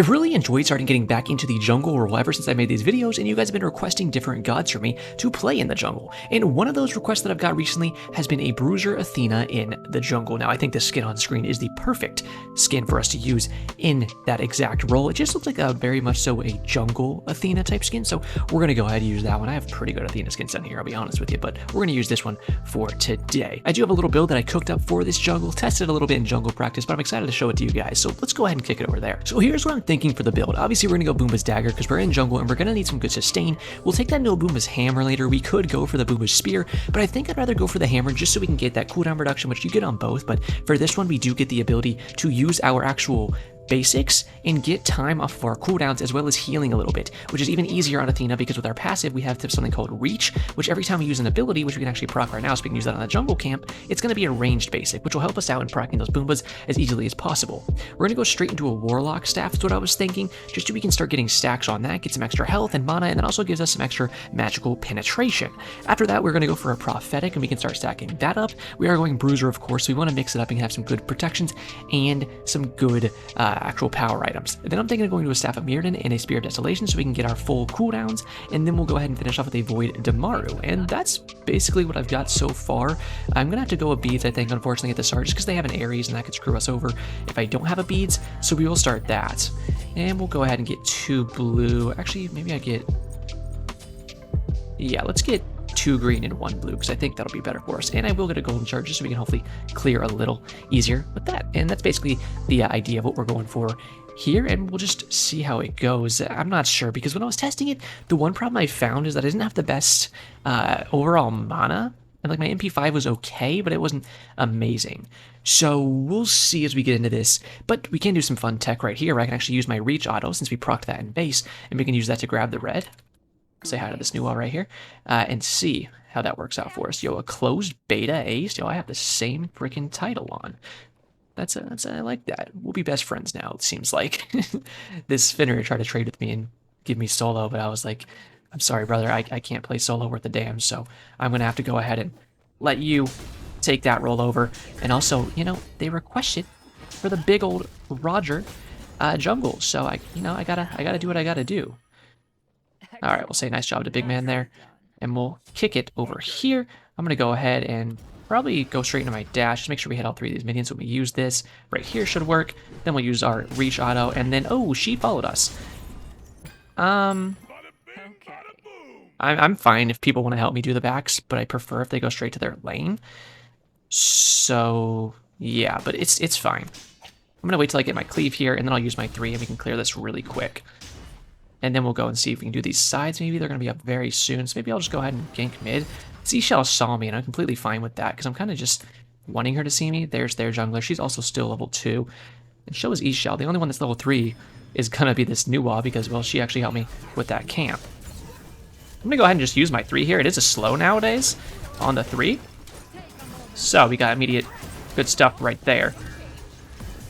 I've really enjoyed starting getting back into the jungle role ever since I made these videos, and you guys have been requesting different gods for me to play in the jungle. And one of those requests that I've got recently has been a Bruiser Athena in the jungle. Now, I think the skin on screen is the perfect skin for us to use in that exact role. It just looks like a very much so a jungle Athena type skin, so we're going to go ahead and use that one. I have pretty good Athena skins down here, I'll be honest with you, but we're going to use this one for today. I do have a little build that I cooked up for this jungle, tested a little bit in jungle practice, but I'm excited to show it to you guys, so let's go ahead and kick it over there. So here's what I'm thinking for the build. Obviously, we're going to go Boomba's Dagger because we're in jungle and we're going to need some good sustain. We'll take that into a Boomba's Hammer later. We could go for the Boomba's Spear, but I think I'd rather go for the Hammer just so we can get that cooldown reduction, which you get on both, but for this one, we do get the ability to use our actual basics and get time off of our cooldowns as well as healing a little bit, which is even easier on Athena because with our passive we have something called Reach, which every time we use an ability, which we can actually proc right now so we can use that on the jungle camp, it's going to be a ranged basic, which will help us out in procking those Boombas as easily as possible. We're going to go straight into a Warlock Staff, is what I was thinking, just so we can start getting stacks on that, get some extra health and mana, and that also gives us some extra magical penetration. After that, we're going to go for a Prophetic and we can start stacking that up. We are going Bruiser, of course, so we want to mix it up and have some good protections and some good actual power items. And then I'm thinking of going to a Staff of Mirrodin and a Spear of Desolation so we can get our full cooldowns, and then we'll go ahead and finish off with a Void Damaru. And that's basically what I've got so far. I'm gonna have to go with beads, I think, unfortunately, at the start, just because they have an Ares and that could screw us over if I don't have a beads. So we will start that. And we'll go ahead and get 2 blue. Actually, maybe I get... Yeah, let's get 2 green and 1 blue because I think that'll be better for us. And I will get a golden charge just so we can hopefully clear a little easier with that. And that's basically the idea of what we're going for here, and we'll just see how it goes. I'm not sure because when I was testing it, the one problem I found is that I didn't have the best overall mana. And like my MP5 was okay, but it wasn't amazing. So we'll see as we get into this. But we can do some fun tech right here where I can actually use my Reach auto since we procced that in base, and we can use that to grab the red. Say hi to this new wall right here, and see how that works out for us. Yo, a closed beta ace. Yo, I have the same freaking title on. I like that. We'll be best friends now, it seems like. This Finner tried to trade with me and give me solo, but I was like, I'm sorry, brother, I can't play solo worth a damn, so I'm going to have to go ahead and let you take that roll over. And also, you know, they requested for the big old Roger jungle, so I gotta do what I gotta do. All right, we'll say nice job to big man there, and we'll kick it over here. I'm gonna go ahead and probably go straight into my dash, just make sure we hit all 3 of these minions when we use this. Right here should work. Then we'll use our Reach auto, and then, oh, she followed us. I'm fine if people want to help me do the backs, but I prefer if they go straight to their lane. So, yeah, but it's fine. I'm gonna wait till I get my cleave here, and then I'll use my 3, and we can clear this really quick. And then we'll go and see if we can do these sides. Maybe they're going to be up very soon. So maybe I'll just go ahead and gank mid. Seashell saw me, and I'm completely fine with that because I'm kind of just wanting her to see me. There's their jungler. She's also still level 2. And so is Ishell. The only one that's level 3 is going to be this Nuwa because, well, she actually helped me with that camp. I'm going to go ahead and just use my 3 here. It is a slow nowadays on the 3. So we got immediate good stuff right there.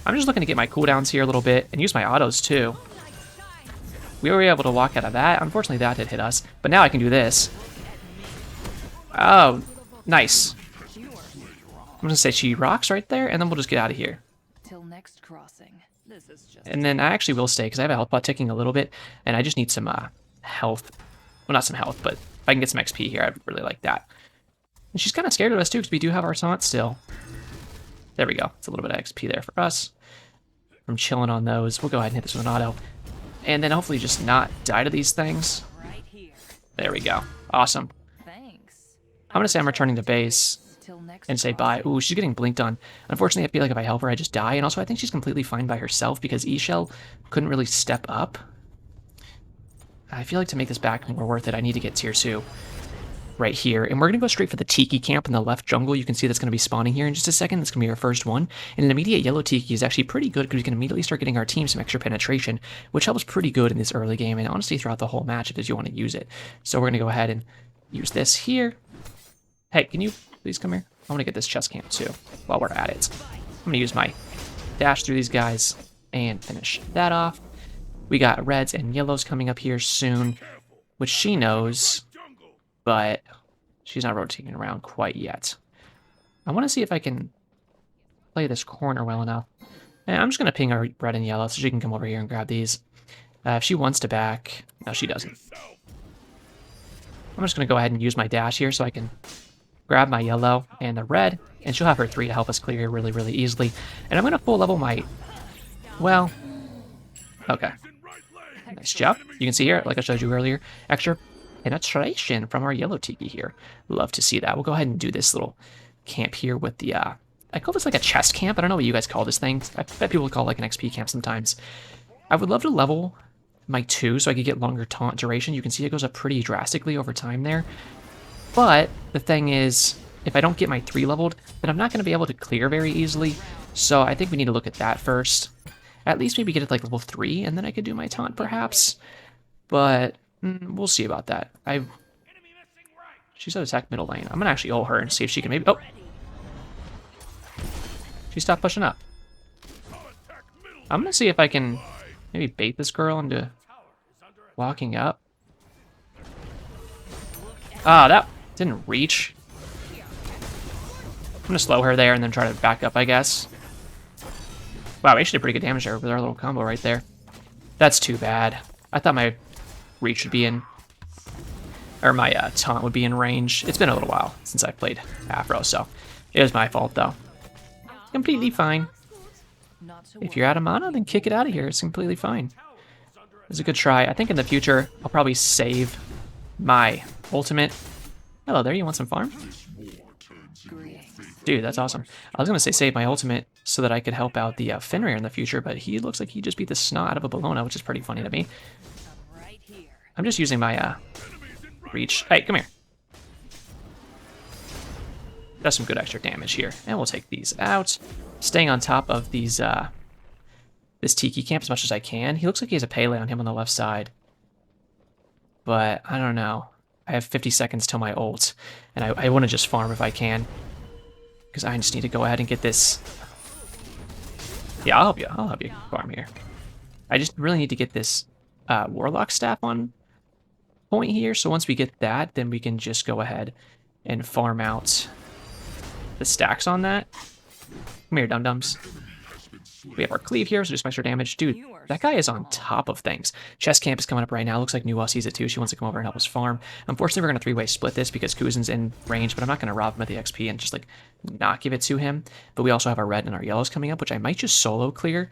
I'm just looking to get my cooldowns here a little bit and use my autos too. We were able to walk out of that. Unfortunately, that did hit us. But now I can do this. Oh, nice. I'm going to say she rocks right there, and then we'll just get out of here. Till next crossing. This is just and then I actually will stay, because I have a health pot ticking a little bit, and I just need some health. Well, not some health, but if I can get some XP here, I'd really like that. And she's kind of scared of us, too, because we do have our taunt still. There we go. It's a little bit of XP there for us. From chilling on those. We'll go ahead and hit this with an auto. And then hopefully just not die to these things. There we go. Awesome. thanks. I'm going to say I'm returning to base and say bye. Ooh, she's getting blinked on. Unfortunately, I feel like if I help her, I just die. And also, I think she's completely fine by herself because Ishell couldn't really step up. I feel like to make this back more worth it, I need to get tier 2 right here. And we're going to go straight for the Tiki camp in the left jungle. You can see that's going to be spawning here in just a second. That's going to be our first one. And an immediate yellow Tiki is actually pretty good because we can immediately start getting our team some extra penetration, which helps pretty good in this early game and honestly throughout the whole match if you want to use it. So we're going to go ahead and use this here. Hey, can you please come here? I want to get this chest camp too while we're at it. I'm going to use my dash through these guys and finish that off. We got reds and yellows coming up here soon, which she knows, but she's not rotating around quite yet. I want to see if I can play this corner well enough And I'm just going to ping her red and yellow so she can come over here and grab these. If she wants to back... No, she doesn't. I'm just going to go ahead and use my dash here so I can grab my yellow and the red, and she'll have her 3 to help us clear here really, really easily. And I'm going to full level my... Well... Okay. Nice job. You can see here, like I showed you earlier, extra penetration from our yellow tiki here. Love to see that. We'll go ahead and do this little camp here with the... I call this like a chest camp. I don't know what you guys call this thing. I bet people call it like an XP camp sometimes. I would love to level my 2 so I could get longer taunt duration. You can see it goes up pretty drastically over time there. But the thing is, if I don't get my 3 leveled, then I'm not going to be able to clear very easily. So I think we need to look at that first. At least maybe get it like level 3, and then I could do my taunt perhaps. But we'll see about that. She's at attack middle lane. I'm going to actually ult her and see if she can maybe... Oh! She stopped pushing up. I'm going to see if I can maybe bait this girl into walking up. Ah, that didn't reach. I'm going to slow her there and then try to back up, I guess. Wow, we actually did pretty good damage there with our little combo right there. That's too bad. I thought my reach would be in... Or my taunt would be in range. It's been a little while since I played Afro, so it was my fault, though. Completely fine. If you're out of mana, then kick it out of here. It's completely fine. It was a good try. I think in the future, I'll probably save my ultimate. Hello there, you want some farm? Dude, that's awesome. I was going to say save my ultimate so that I could help out the Fenrir in the future, but he looks like he just beat the snot out of a Bologna, which is pretty funny to me. I'm just using my reach. Hey, come here. That's some good extra damage here. And we'll take these out. Staying on top of these this Tiki camp as much as I can. He looks like he has a Pele on him on the left side. But I don't know. I have 50 seconds till my ult. And I want to just farm if I can. Because I just need to go ahead and get this. Yeah, I'll help you. I'll help you farm here. I just really need to get this Warlock staff on point here. So once we get that, then we can just go ahead and farm out the stacks on that. Come here, dum-dums. We have our cleave here, so just extra damage. Dude, that guy is on top of things. Chest camp is coming up right now. Looks like Nuwa sees it too. She wants to come over and help us farm. Unfortunately, we're going to 3-way split this because Kuzin's in range, but I'm not going to rob him of the XP and just like not give it to him. But we also have our red and our yellows coming up, which I might just solo clear.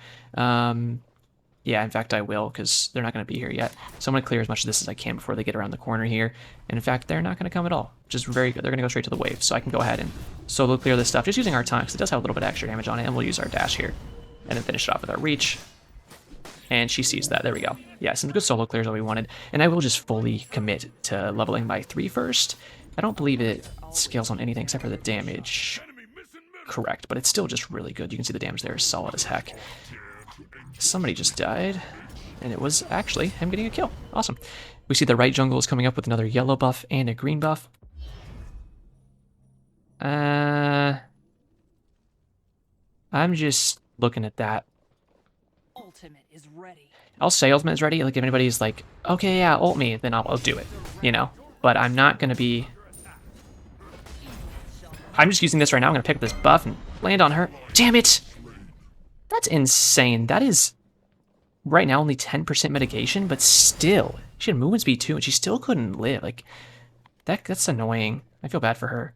Yeah, in fact, I will because they're not going to be here yet. So I'm going to clear as much of this as I can before they get around the corner here. And in fact, they're not going to come at all, which is very good. They're going to go straight to the wave. So I can go ahead and solo clear this stuff just using our taunt because it does have a little bit of extra damage on it. And we'll use our dash here and then finish it off with our reach. And she sees that. There we go. Yeah, some good solo clears that we wanted. And I will just fully commit to leveling my 3 first. I don't believe it scales on anything except for the damage. Correct, but it's still just really good. You can see the damage there is solid as heck. Somebody just died, and it was actually him getting a kill. Awesome. We see the right jungle is coming up with another yellow buff and a green buff. I'm just looking at that. Ultimate is ready. I'll say ultimate is ready. Like if anybody's like, okay, yeah, ult me, then I'll do it, you know. But I'm not gonna be. I'm just using this right now. I'm gonna pick up this buff and land on her. Damn it! That's insane. That is right now only 10% mitigation, but still, she had movement speed too, and she still couldn't live. Like that's annoying. I feel bad for her.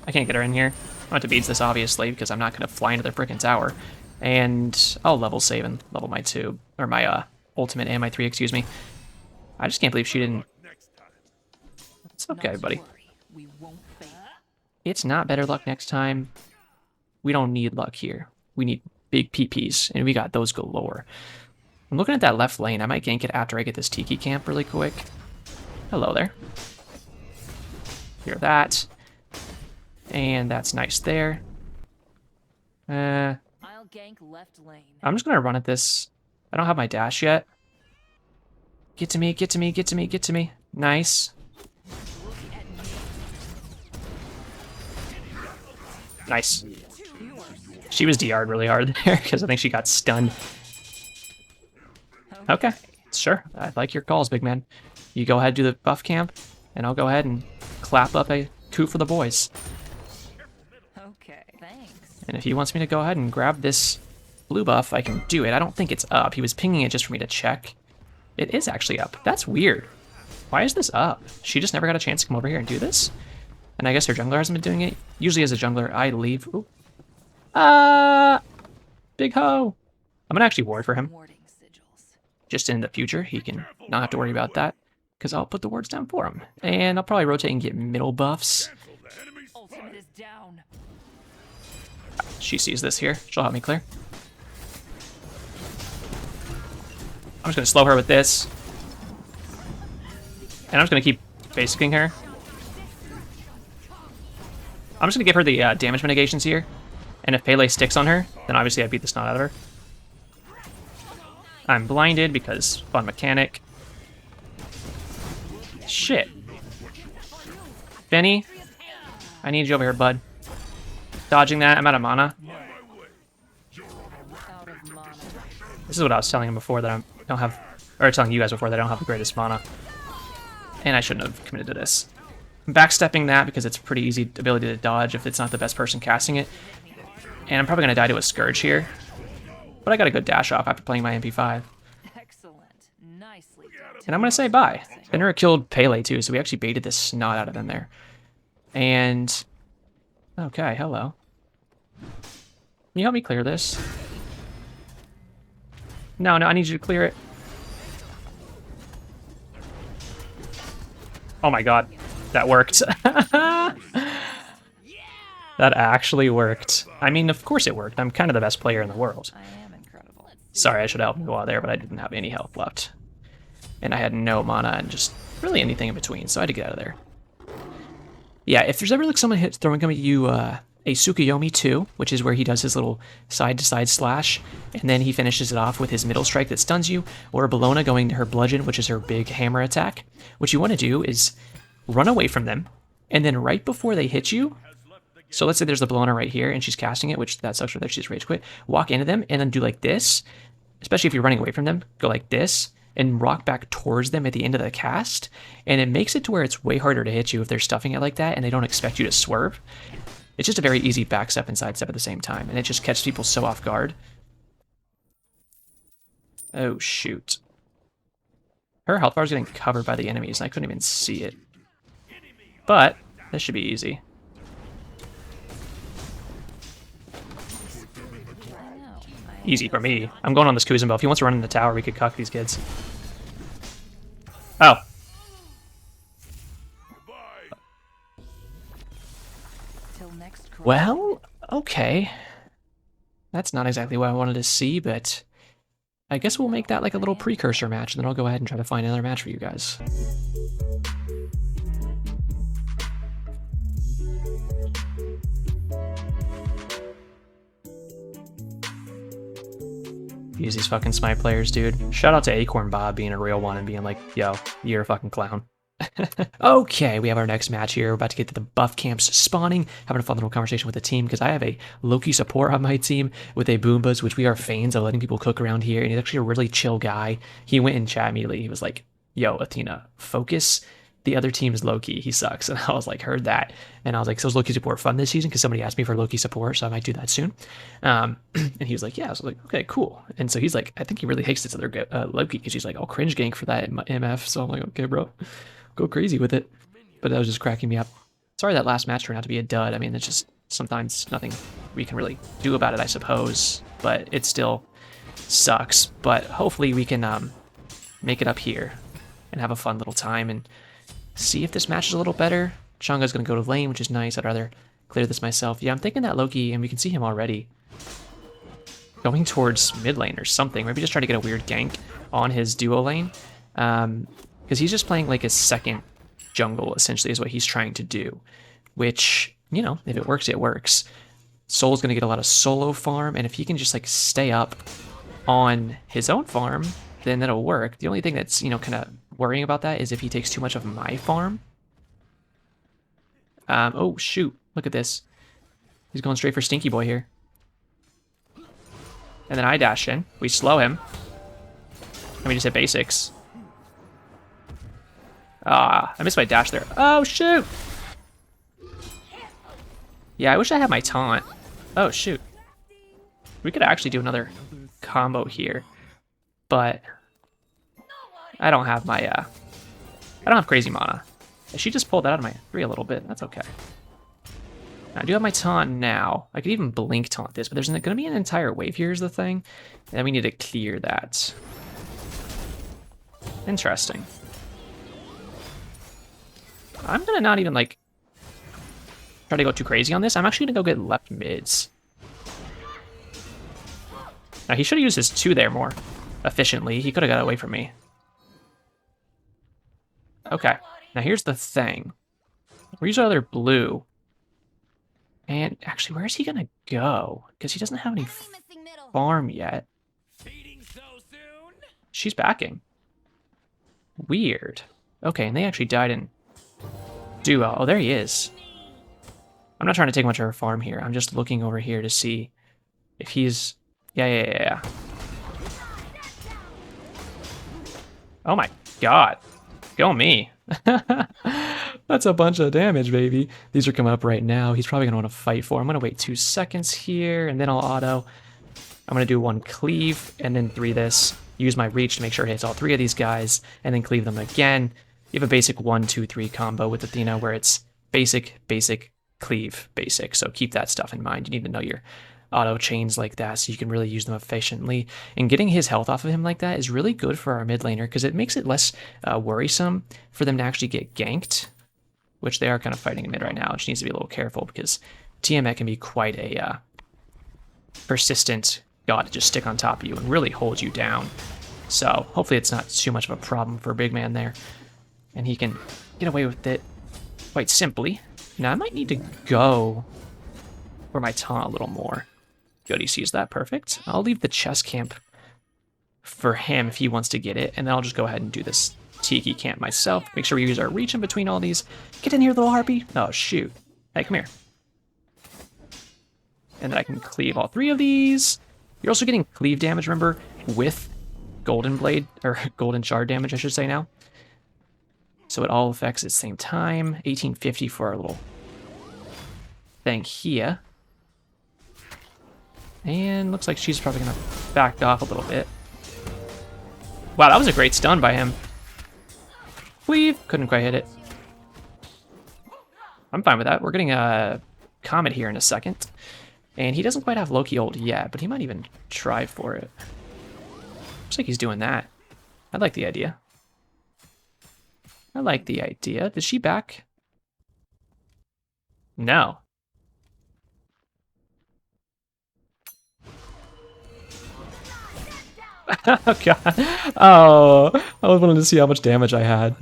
I can't get her in here. I'm going to beats this, obviously, because I'm not going to fly into their frickin' tower. And I'll level save and level my 2, or my ultimate and my 3, excuse me. I just can't believe she didn't... It's okay, buddy. It's not better luck next time. We don't need luck here. We need big PPs, and we got those galore. I'm looking at that left lane. I might gank it after I get this Tiki camp really quick. Hello there. Hear that. And that's nice there. I'll gank left lane. I'm just gonna run at this. I don't have my dash yet. Get to me, get to me, get to me, get to me. Nice. Nice. She was DR'd really hard there because I think she got stunned. Okay, sure. I like your calls, big man. You go ahead and do the buff camp, and I'll go ahead and clap up a coup for the boys. Okay. And if he wants me to go ahead and grab this blue buff, I can do it. I don't think it's up. He was pinging it just for me to check. It is actually up. That's weird. Why is this up? She just never got a chance to come over here and do this? And I guess her jungler hasn't been doing it. Usually as a jungler, I leave. Ooh. Big ho. I'm gonna actually ward for him. Just in the future, he can not have to worry about that, because I'll put the wards down for him. And I'll probably rotate and get middle buffs. Ultimate is down. She sees this here. She'll help me clear. I'm just gonna slow her with this. And I'm just gonna keep basicing her. I'm just gonna give her the damage mitigations here. And if Pele sticks on her, then obviously I beat the snot out of her. I'm blinded because fun mechanic. Shit. Benny, I need you over here, bud. Dodging that. I'm out of mana. Out of mana. This is what I was telling him before, that I don't have, or telling you guys before, that I don't have the greatest mana. And I shouldn't have committed to this. I'm backstepping that because it's a pretty easy ability to dodge if it's not the best person casting it. And I'm probably going to die to a Scourge here. But I got a good dash off after playing my MP5. Excellent. Nicely done. And I'm going to say bye. Fenrir killed Pele too, so we actually baited the snot out of them there. And... okay, hello. Can you help me clear this? No, I need you to clear it. Oh my god. That worked. That actually worked. I mean, of course it worked. I'm kind of the best player in the world. I am incredible. Sorry, I should have helped you out there, but I didn't have any health left. And I had no mana and just really anything in between, so I had to get out of there. Yeah, if there's ever like someone throwing at you a Tsukuyomi 2, which is where he does his little side-to-side slash, and then he finishes it off with his middle strike that stuns you, or a Bellona going to her bludgeon, which is her big hammer attack, what you want to do is run away from them, and then right before they hit you, so let's say there's the Bellona right here, and she's casting it, which that sucks for that she's rage quit. Walk into them, and then do like this, especially if you're running away from them, go like this, and rock back towards them at the end of the cast, and it makes it to where it's way harder to hit you if they're stuffing it like that, and they don't expect you to swerve. It's just a very easy backstep and sidestep at the same time, and it just catches people so off guard. Oh, shoot. Her health bar is getting covered by the enemies, and I couldn't even see it. But, this should be easy. Easy for me. I'm going on this Kuzenbo. If he wants to run in the tower, we could cuck these kids. Oh. Well, okay. That's not exactly what I wanted to see, but I guess we'll make that like a little precursor match, and then I'll go ahead and try to find another match for you guys. Use these fucking Smite players, dude. Shout out to Acorn Bob being a real one and being like, yo, you're a fucking clown. Okay, we have our next match here. We're about to get to the buff camps spawning, having a fun little conversation with the team, because I have a Loki support on my team with a Boombas, which we are fans of letting people cook around here, and he's actually a really chill guy. He went in chat immediately. He was like, yo, Athena, focus. The other team is Loki. He sucks. And I was like, heard that. And I was like, so is Loki support fun this season? Because somebody asked me for Loki support, so I might do that soon. And he was like, yeah. So I was like, okay, cool. And so he's like, I think he really hates this other Loki, because he's like, I'll cringe gank for that MF. So I'm like, okay, bro, go crazy with it. But that was just cracking me up. Sorry that last match turned out to be a dud. I mean, it's just sometimes nothing we can really do about it, I suppose. But it still sucks. But hopefully we can make it up here and have a fun little time and see if this match is a little better. Chunga's going to go to lane, which is nice. I'd rather clear this myself. Yeah, I'm thinking that Loki, and we can see him already going towards mid lane or something. Maybe just try to get a weird gank on his duo lane. Because he's just playing like a second jungle, essentially, is what he's trying to do. Which, you know, if it works, it works. Soul's going to get a lot of solo farm, and if he can just like stay up on his own farm, then that'll work. The only thing that's, you know, kind of worrying about that is if he takes too much of my farm. Oh, shoot. Look at this. He's going straight for Stinky Boy here. And then I dash in. We slow him. And we just hit basics. Ah, I missed my dash there. Oh, shoot! Yeah, I wish I had my taunt. Oh, shoot. We could actually do another combo here, but I don't have my, I don't have crazy mana. She just pulled that out of my 3 a little bit. That's okay. I do have my taunt now. I could even blink taunt this, but there's going to be an entire wave here is the thing. And we need to clear that. Interesting. I'm going to not even, like, try to go too crazy on this. I'm actually going to go get left mids. Now, he should have used his 2 there more efficiently. He could have got away from me. Okay. Now, here's the thing. Where's our other blue? And actually, where is he going to go? Because he doesn't have any farm yet. She's backing. Weird. Okay, and they actually died in duo. Oh, there he is. I'm not trying to take much of her farm here. I'm just looking over here to see if he's... Yeah. Oh my god. Go me. That's a bunch of damage, baby. These are coming up right now. He's probably going to want to fight for. I'm going to wait 2 seconds here, and then I'll auto. I'm going to do 1 cleave, and then 3 this. Use my reach to make sure it hits all 3 of these guys, and then cleave them again. You have a basic 1, 2, 3 combo with Athena where it's basic, cleave, basic. So keep that stuff in mind. You need to know your auto chains like that so you can really use them efficiently. And getting his health off of him like that is really good for our mid laner because it makes it less worrisome for them to actually get ganked, which they are kind of fighting in mid right now. She needs to be a little careful because Tiamat can be quite a persistent god to just stick on top of you and really hold you down. So hopefully it's not too much of a problem for Big Man there. And he can get away with it quite simply. Now I might need to go for my taunt a little more. Good, he sees that. Perfect. I'll leave the chest camp for him if he wants to get it. And then I'll just go ahead and do this Tiki camp myself. Make sure we use our reach in between all these. Get in here, little harpy. Oh, shoot. Hey, come here. And then I can cleave all 3 of these. You're also getting cleave damage, remember, with golden blade, or golden shard damage, I should say now. So it all affects at the same time. 1850 for our little thing here. And looks like she's probably going to back off a little bit. Wow, that was a great stun by him. Cleave. Couldn't quite hit it. I'm fine with that. We're getting a Comet here in a second. And he doesn't quite have Loki ult yet, but he might even try for it. Looks like he's doing that. I like the idea. I like the idea. Did she back? No. Oh, God. Oh, I was wanting to see how much damage I had.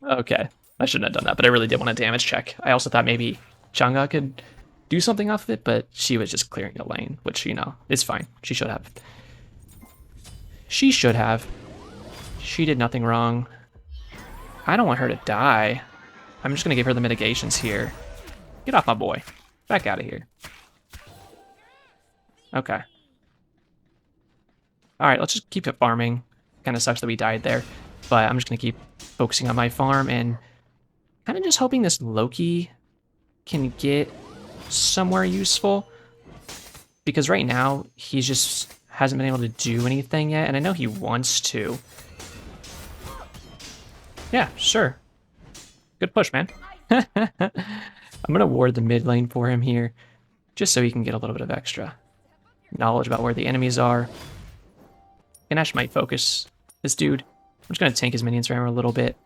Okay. I shouldn't have done that, but I really did want a damage check. I also thought maybe Chang'e could do something off of it, but she was just clearing a lane, which, you know, is fine. She should have. She should have. She did nothing wrong. I don't want her to die. I'm just going to give her the mitigations here. Get off my boy. Back out of here. Okay. Alright, let's just keep it farming. Kind of sucks that we died there. But I'm just going to keep focusing on my farm and kind of just hoping this Loki can get somewhere useful. Because right now, he just hasn't been able to do anything yet. And I know he wants to. Yeah, sure. Good push, man. I'm going to ward the mid lane for him here, just so he can get a little bit of extra knowledge about where the enemies are. And I might focus this dude. I'm just going to tank his minions for him a little bit,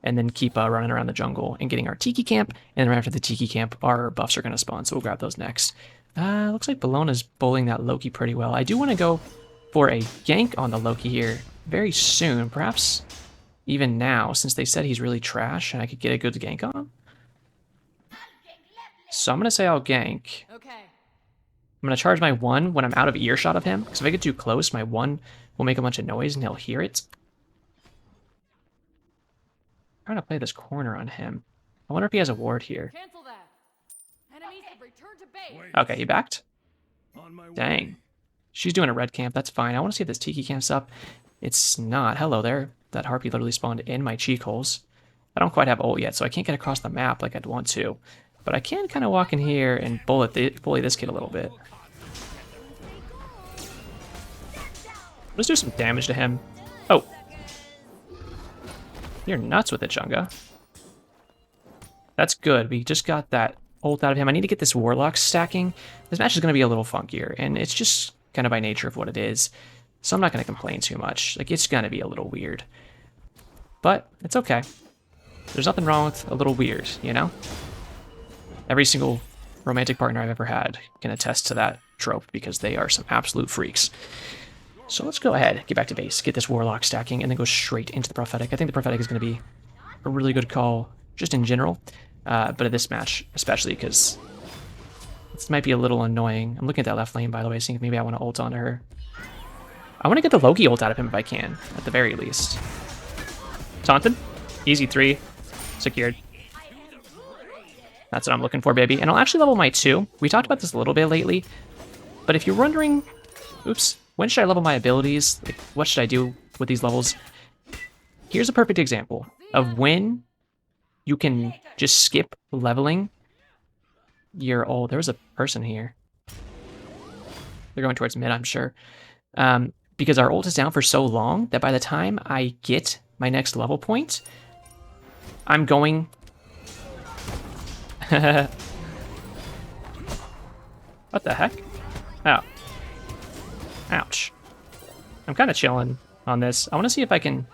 and then keep running around the jungle and getting our Tiki camp. And then right after the Tiki camp, our buffs are going to spawn, so we'll grab those next. Looks like Bellona's bullying that Loki pretty well. I do want to go for a gank on the Loki here very soon, perhaps even now, since they said he's really trash and I could get a good gank on him. So I'm going to say I'll gank. Okay. I'm going to charge my 1 when I'm out of earshot of him, because if I get too close, my 1 will make a bunch of noise and he'll hear it. I'm trying to play this corner on him. I wonder if he has a ward here. Cancel that. Enemies have returned to base. Okay, he backed. Dang. She's doing a red camp. That's fine. I want to see if this Tiki camp's up. It's not. Hello there. That harpy literally spawned in my cheek holes. I don't quite have ult yet, so I can't get across the map like I'd want to. But I can kind of walk in here and bully this kid a little bit. Let's do some damage to him. Oh. You're nuts with it, Chunga. That's good. We just got that ult out of him. I need to get this Warlock stacking. This match is going to be a little funkier, and it's just kind of by nature of what it is. So I'm not going to complain too much. Like, it's going to be a little weird. But it's okay. There's nothing wrong with a little weird, you know? Every single romantic partner I've ever had can attest to that trope because they are some absolute freaks. So let's go ahead, get back to base, get this Warlock stacking, and then go straight into the Prophetic. I think the Prophetic is going to be a really good call just in general, but at this match especially because this might be a little annoying. I'm looking at that left lane, by the way, seeing if maybe I want to ult onto her. I want to get the Loki ult out of him if I can, at the very least. Taunted. Easy 3. Secured. That's what I'm looking for, baby. And I'll actually level my 2. We talked about this a little bit lately, but if you're wondering, oops, when should I level my abilities? Like, what should I do with these levels? Here's a perfect example of when you can just skip leveling your ult. There was a person here. They're going towards mid, I'm sure. Because our ult is down for so long that by the time I get my next level point, I'm going... What the heck? Oh. Ouch. I'm kind of chilling on this. I want to see if I can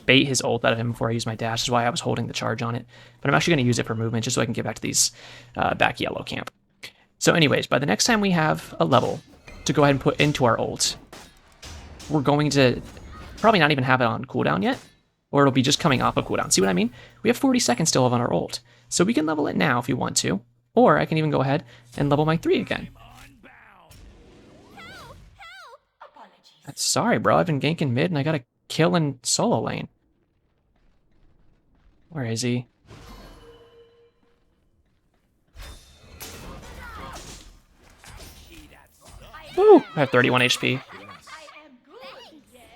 bait his ult out of him before I use my dash. Is why I was holding the charge on it. But I'm actually going to use it for movement just so I can get back to these back yellow camp. So anyways, by the next time we have a level to go ahead and put into our ult, we're going to probably not even have it on cooldown yet, or it'll be just coming off of cooldown. See what I mean? We have 40 seconds still on our ult, so we can level it now if you want to, or I can even go ahead and level my 3 again. Sorry, bro. I've been ganking mid and I got a kill in solo lane. Where is he? Woo! I have 31 HP.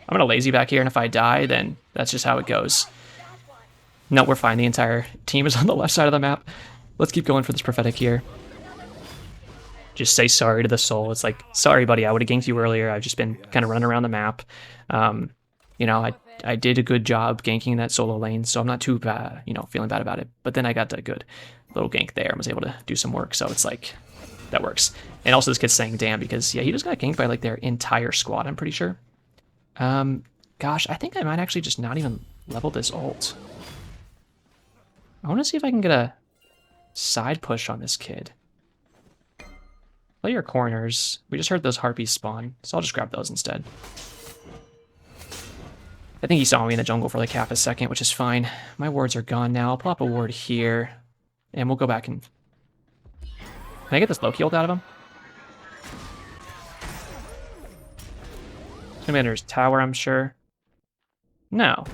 I'm gonna lazy back here, and if I die, then that's just how it goes. No, we're fine. The entire team is on the left side of the map. Let's keep going for this Prophetic here. Just say sorry to the soul. It's like, sorry, buddy, I would have ganked you earlier. I've just been kind of running around the map. You know, I did a good job ganking that solo lane, so I'm not too bad, you know, feeling bad about it. But then I got a good little gank there and was able to do some work, so it's like, that works. And also this kid's saying damn because, yeah, he just got ganked by, like, their entire squad, I'm pretty sure. Gosh, I think I might actually just not even level this ult. I want to see if I can get a side push on this kid. Play your corners. We just heard those harpies spawn, so I'll just grab those instead. I think he saw me in the jungle for like half a second, which is fine. My wards are gone now. I'll plop a ward here, and we'll go back and... Can I get this Loki ult out of him? He's gonna be under his tower, I'm sure. No.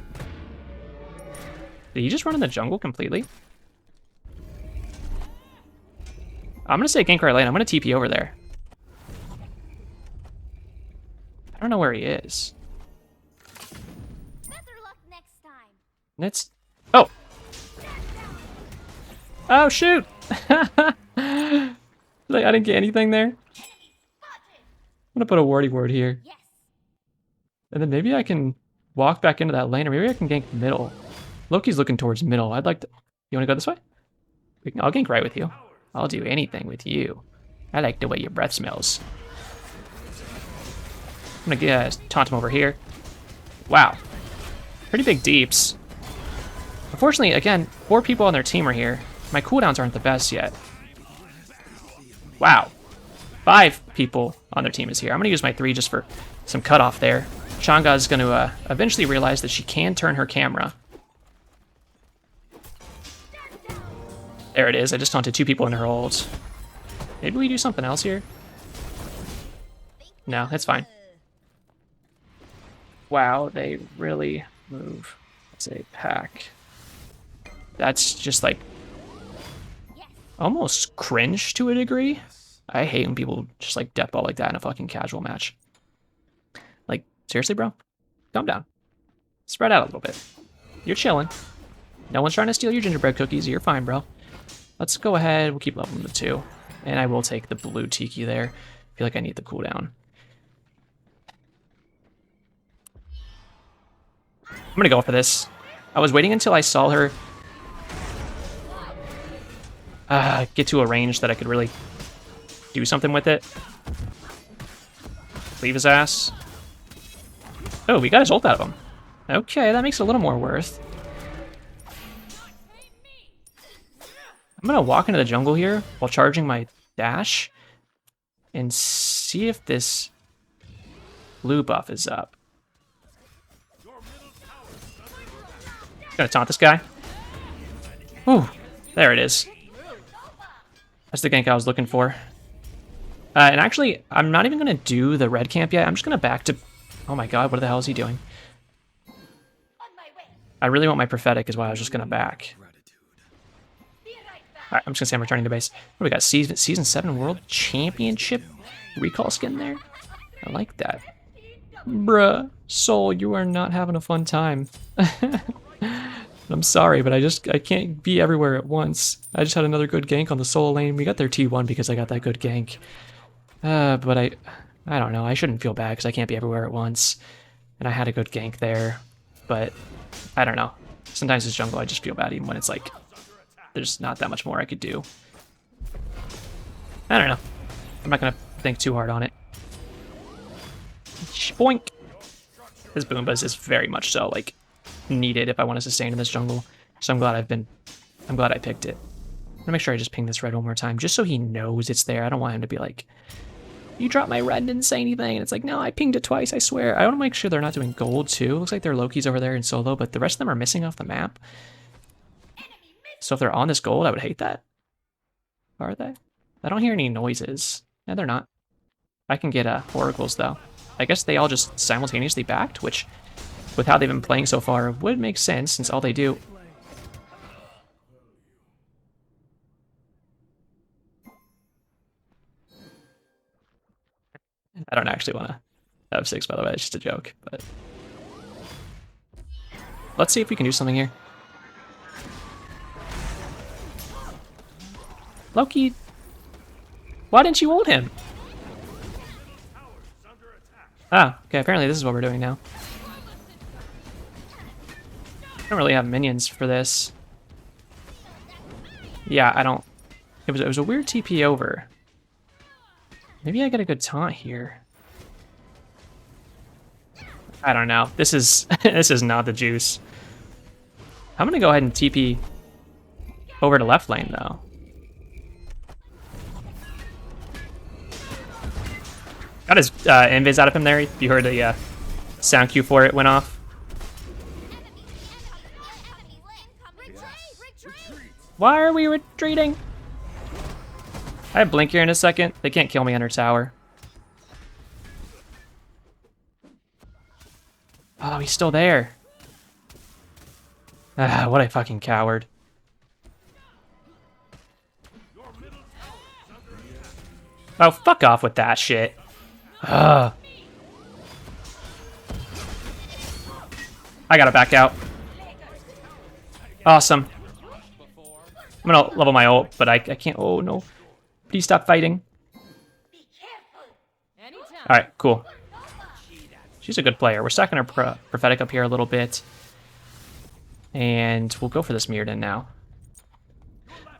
Did he just run in the jungle completely? I'm gonna say gank right lane. I'm gonna TP over there. I don't know where he is. Better luck next time. It's... Oh! Oh, shoot! Like, I didn't get anything there. I'm gonna put a wardy ward here. Yes. And then maybe I can walk back into that lane, or maybe I can gank middle. Loki's looking towards middle. I'd like to... You wanna go this way? I'll gank right with you. I'll do anything with you. I like the way your breath smells. I'm gonna taunt him over here. Wow. Pretty big deeps. Unfortunately, again, 4 people on their team are here. My cooldowns aren't the best yet. Wow. 5 people on their team is here. I'm gonna use my 3 just for some cutoff there. Chang'e is gonna eventually realize that she can turn her camera. There it is. I just taunted 2 people in her ult. Maybe we do something else here? No, that's fine. Wow, they really move. It's a pack. That's just like almost cringe to a degree. I hate when people just like deathball like that in a fucking casual match. Like, seriously, bro? Calm down. Spread out a little bit. You're chilling. No one's trying to steal your gingerbread cookies. You're fine, bro. Let's go ahead. We'll keep leveling the 2. And I will take the blue tiki there. I feel like I need the cooldown. I'm gonna go for this. I was waiting until I saw her get to a range that I could really do something with it. Leave his ass. Oh, we got his ult out of him. Okay, that makes it a little more worth. I'm gonna walk into the jungle here while charging my dash and see if this blue buff is up. Gonna taunt this guy. Ooh, there it is. That's the gank I was looking for. And actually, I'm not even gonna do the red camp yet. I'm just gonna back to... Oh my god, what the hell is he doing? I really want my prophetic is why I was just gonna back. Alright, I'm just gonna say I'm returning to base. What do we got? Season 7 World Championship recall skin there? I like that. Bruh, Soul, you are not having a fun time. I'm sorry, but I can't be everywhere at once. I just had another good gank on the Soul lane. We got their T1 because I got that good gank. But I don't know. I shouldn't feel bad because I can't be everywhere at once. And I had a good gank there. But I don't know. Sometimes this jungle I just feel bad even when it's like there's not that much more I could do. I don't know. I'm not gonna think too hard on it. Boink! This Boombas is very much so like needed if I want to sustain in this jungle. So I'm glad I picked it. I'm gonna make sure I just ping this red one more time, just so he knows it's there. I don't want him to be like, you dropped my red and didn't say anything. And it's like, no, I pinged it twice, I swear. I want to make sure they're not doing gold too. Looks like their Loki's over there in solo, but the rest of them are missing off the map. So if they're on this gold, I would hate that. Are they? I don't hear any noises. No, they're not. I can get oracles though. I guess they all just simultaneously backed, which with how they've been playing so far would make sense since all they do... I don't actually want to have 6, by the way. It's just a joke, but... Let's see if we can do something here. Loki! Why didn't you ult him? Ah, okay, apparently this is what we're doing now. I don't really have minions for this. Yeah, I don't... It was a weird TP over. Maybe I get a good taunt here. I don't know. This is this is not the juice. I'm gonna go ahead and TP over to left lane though. Got his invis out of him there. You heard the sound cue for it went off. Why are we retreating? I have blink here in a second. They can't kill me under tower. Oh, he's still there. Ah, what a fucking coward. Oh, fuck off with that shit. Ugh. I gotta back out. Awesome. I'm gonna level my ult, but I can't. Oh no. Please stop fighting. Alright, cool. She's a good player. We're stacking our prophetic up here a little bit. And we'll go for this Mirrodin now.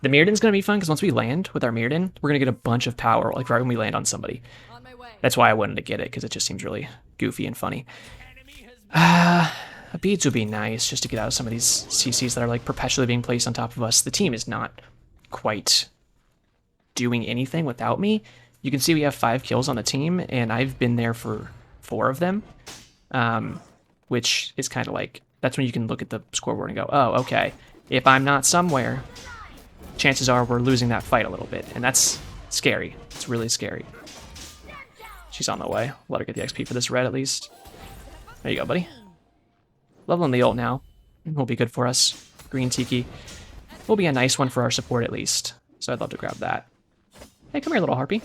The Mirrodin's going to be fun because once we land with our Mirrodin, we're going to get a bunch of power like right when we land on somebody. That's why I wanted to get it, because it just seems really goofy and funny. Beads would be nice just to get out of some of these CCs that are like perpetually being placed on top of us. The team is not quite doing anything without me. You can see we have 5 kills on the team, and I've been there for 4 of them, which is kind of like, that's when you can look at the scoreboard and go, oh, okay, if I'm not somewhere, chances are we're losing that fight a little bit, and that's scary. It's really scary. She's on the way. Let her get the XP for this red at least. There you go, buddy. Leveling the ult now will be good for us. Green Tiki will be a nice one for our support at least, so I'd love to grab that. Hey, come here, little harpy.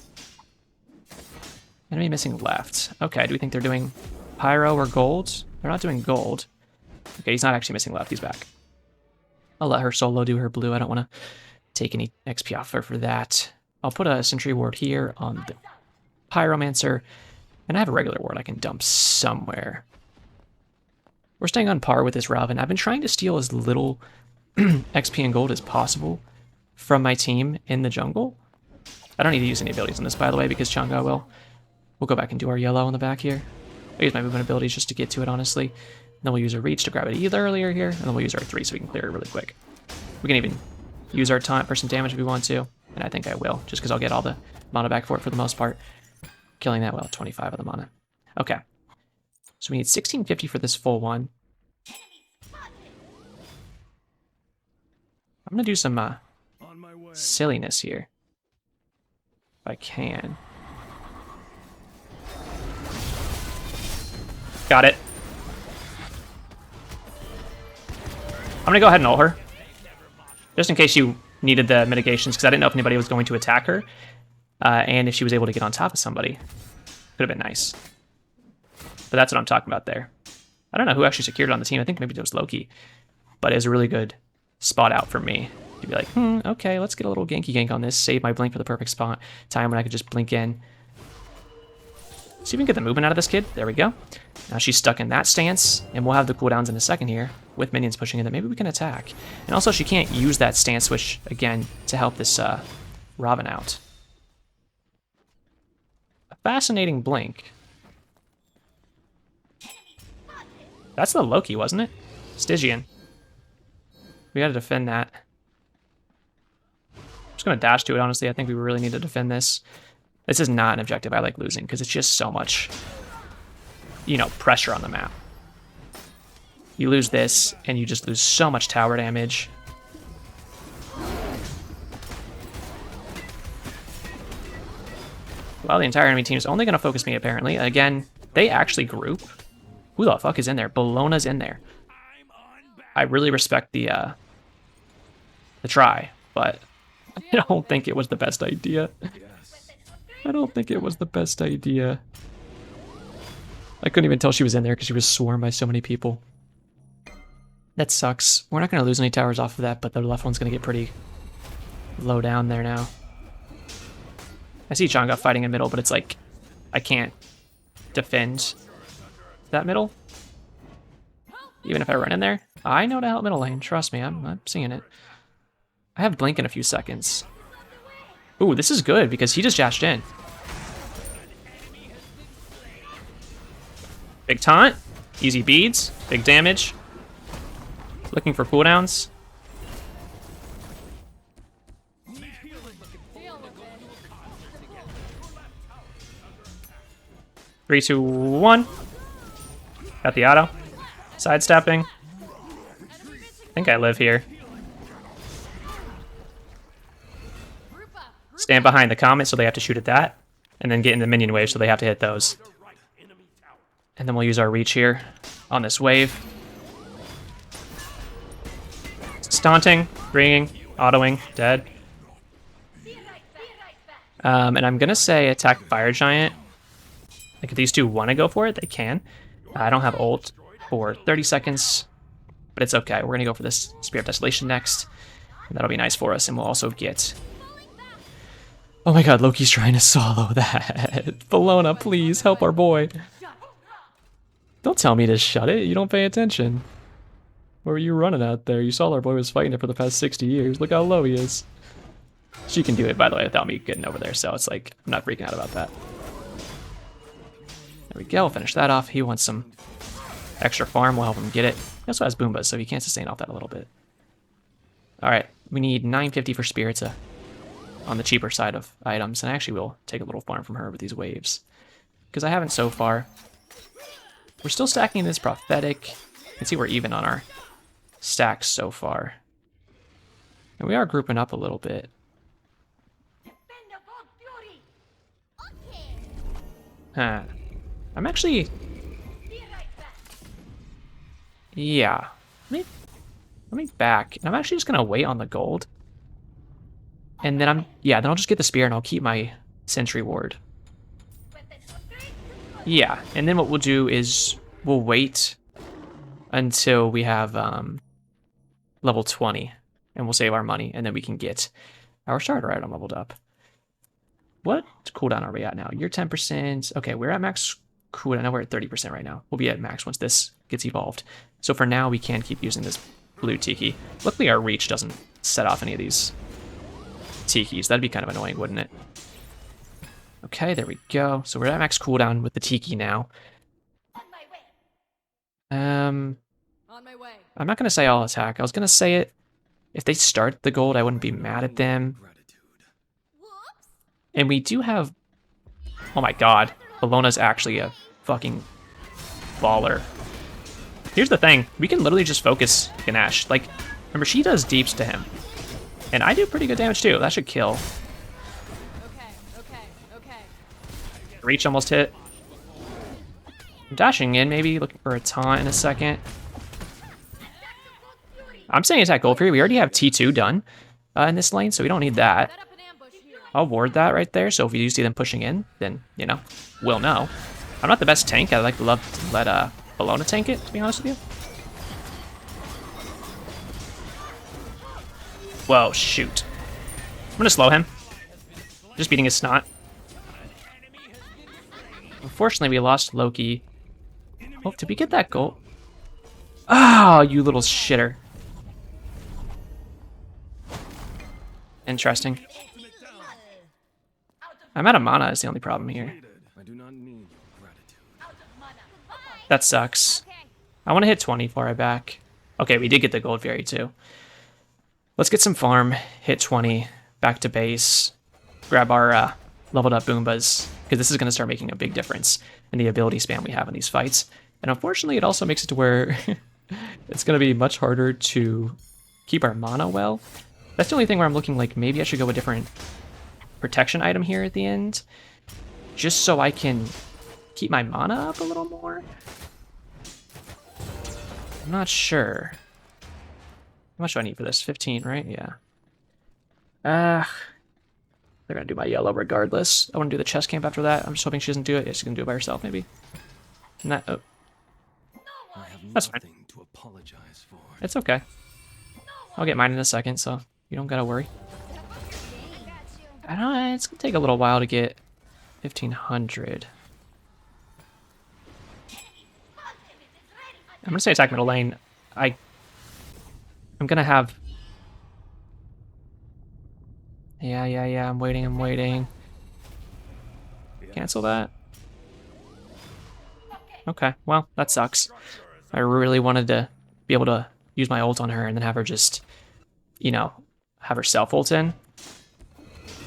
Enemy missing left. Okay, do we think they're doing pyro or gold? They're not doing gold. Okay, he's not actually missing left. He's back. I'll let her solo do her blue. I don't want to take any XP off her for that. I'll put a sentry ward here on the pyromancer, and I have a regular ward I can dump somewhere. We're staying on par with this Raven. I've been trying to steal as little XP and gold as possible from my team in the jungle. I don't need to use any abilities on this, by the way, because Chang'e will. We'll go back and do our yellow in the back here. I'll use my movement abilities just to get to it, honestly. Then we'll use our reach to grab it either earlier here, and then we'll use our 3 so we can clear it really quick. We can even use our taunt for some damage if we want to, and I think I will, just because I'll get all the mana back for it for the most part. Killing that well, 25 of the mana. Okay. So we need 1650 for this full one. I'm going to do some silliness here. If I can. Got it. I'm going to go ahead and ult her. Just in case you needed the mitigations, because I didn't know if anybody was going to attack her. And if she was able to get on top of somebody. Could have been nice. But that's what I'm talking about there. I don't know who actually secured it on the team. I think maybe it was Loki. But it was a really good spot out for me. To be like, okay, let's get a little ganky gank on this. Save my blink for the perfect spot. Time when I could just blink in. See if we can get the movement out of this kid. There we go. Now she's stuck in that stance, and we'll have the cooldowns in a second here with minions pushing in that maybe we can attack. And also she can't use that stance switch again to help this Raven out. A fascinating blink. That's the Loki, wasn't it? Stygian. We gotta defend that. I'm just gonna dash to it, honestly. I think we really need to defend this. This is not an objective I like losing, because it's just so much, you know, pressure on the map. You lose this, and you just lose so much tower damage. Well, the entire enemy team is only going to focus me, apparently. Again, they actually group. Who the fuck is in there? Bologna's in there. I really respect the try, but I don't think it was the best idea. I don't think it was the best idea. I couldn't even tell she was in there because she was swarmed by so many people. That sucks. We're not going to lose any towers off of that, but the left one's going to get pretty low down there now. I see Chang'e fighting in middle, but it's like, I can't defend that middle. Even if I run in there. I know to help middle lane, trust me, I'm seeing it. I have blink in a few seconds. Ooh, this is good because he just dashed in. Big taunt, easy beads, big damage. Looking for cooldowns. Three, two, one. Got the auto. Sidestepping. I think I live here. Stand behind the comet so they have to shoot at that. And then get in the minion wave so they have to hit those. And then we'll use our reach here on this wave. Staunting, bringing, autoing, dead. And I'm going to say attack Fire Giant. Like if these two want to go for it, they can. I don't have ult for 30 seconds, but it's okay. We're going to go for this Spear of Desolation next. And that'll be nice for us, and we'll also get... Oh my god, Loki's trying to solo that. Bologna, please, help our boy. Don't tell me to shut it. You don't pay attention. Where were you running out there? You saw our boy was fighting it for the past 60 years. Look how low he is. She can do it, by the way, without me getting over there, so it's like, I'm not freaking out about that. There we go, finish that off. He wants some extra farm, we'll help him get it. He also has Boombas, so he can sustain off that a little bit. Alright, we need 950 for Spirits on the cheaper side of items, and I actually will take a little farm from her with these waves. Because I haven't so far. We're still stacking this Prophetic. You can see we're even on our stacks so far. And we are grouping up a little bit. Huh. I'm actually... Yeah. Let me back. I'm actually just going to wait on the gold. And then then I'll just get the spear and I'll keep my sentry ward. Yeah, and then what we'll do is we'll wait until we have level 20, and we'll save our money, and then we can get our starter item leveled up. What cooldown are we at now? You're 10%. Okay, we're at max cooldown. Now we're at 30% right now. We'll be at max once this gets evolved. So for now, we can keep using this blue tiki. Luckily, our reach doesn't set off any of these tikis. That'd be kind of annoying, wouldn't it? Okay, there we go. So we're at max cooldown with the tiki now. On my way. I'm not going to say I'll attack. I was going to say it. If they start the gold, I wouldn't be mad at them. And we do have... Oh my god. Bellona's actually a fucking baller. Here's the thing. We can literally just focus Ganesh. Like, remember, she does deeps to him. And I do pretty good damage too. That should kill. Okay. Reach almost hit. I'm dashing in, maybe looking for a taunt in a second. I'm saying attack Gold Fury. We already have T2 done in this lane, so we don't need that. Set up an ambush here. I'll ward that right there, so if you do see them pushing in, then, you know, we'll know. I'm not the best tank. I'd like to love to let Bellona tank it, to be honest with you. Whoa, shoot. I'm gonna slow him. Just beating his snot. Unfortunately, we lost Loki. Oh, did we get that gold? Ah, oh, you little shitter. Interesting. I'm out of mana is the only problem here. That sucks. I want to hit 20 before I back. Okay, we did get the gold fairy too. Let's get some farm, hit 20, back to base, grab our leveled up Boombas, because this is going to start making a big difference in the ability spam we have in these fights. And unfortunately, it also makes it to where it's going to be much harder to keep our mana well. That's the only thing where I'm looking like maybe I should go a different protection item here at the end, just so I can keep my mana up a little more. I'm not sure. How much do I need for this? 15, right? Yeah. They're gonna do my yellow regardless. I want to do the chest camp after that. I'm just hoping she doesn't do it. Yeah, she's gonna do it by herself, maybe. Not. Oh. That's fine. To apologize for. It's okay. I'll get mine in a second, so you don't gotta worry. I don't know. It's gonna take a little while to get 1500. I'm gonna say attack middle lane. I'm gonna have... Yeah, I'm waiting. Cancel that. Okay, well, that sucks. I really wanted to be able to use my ult on her and then have her just, you know, have her self ult in.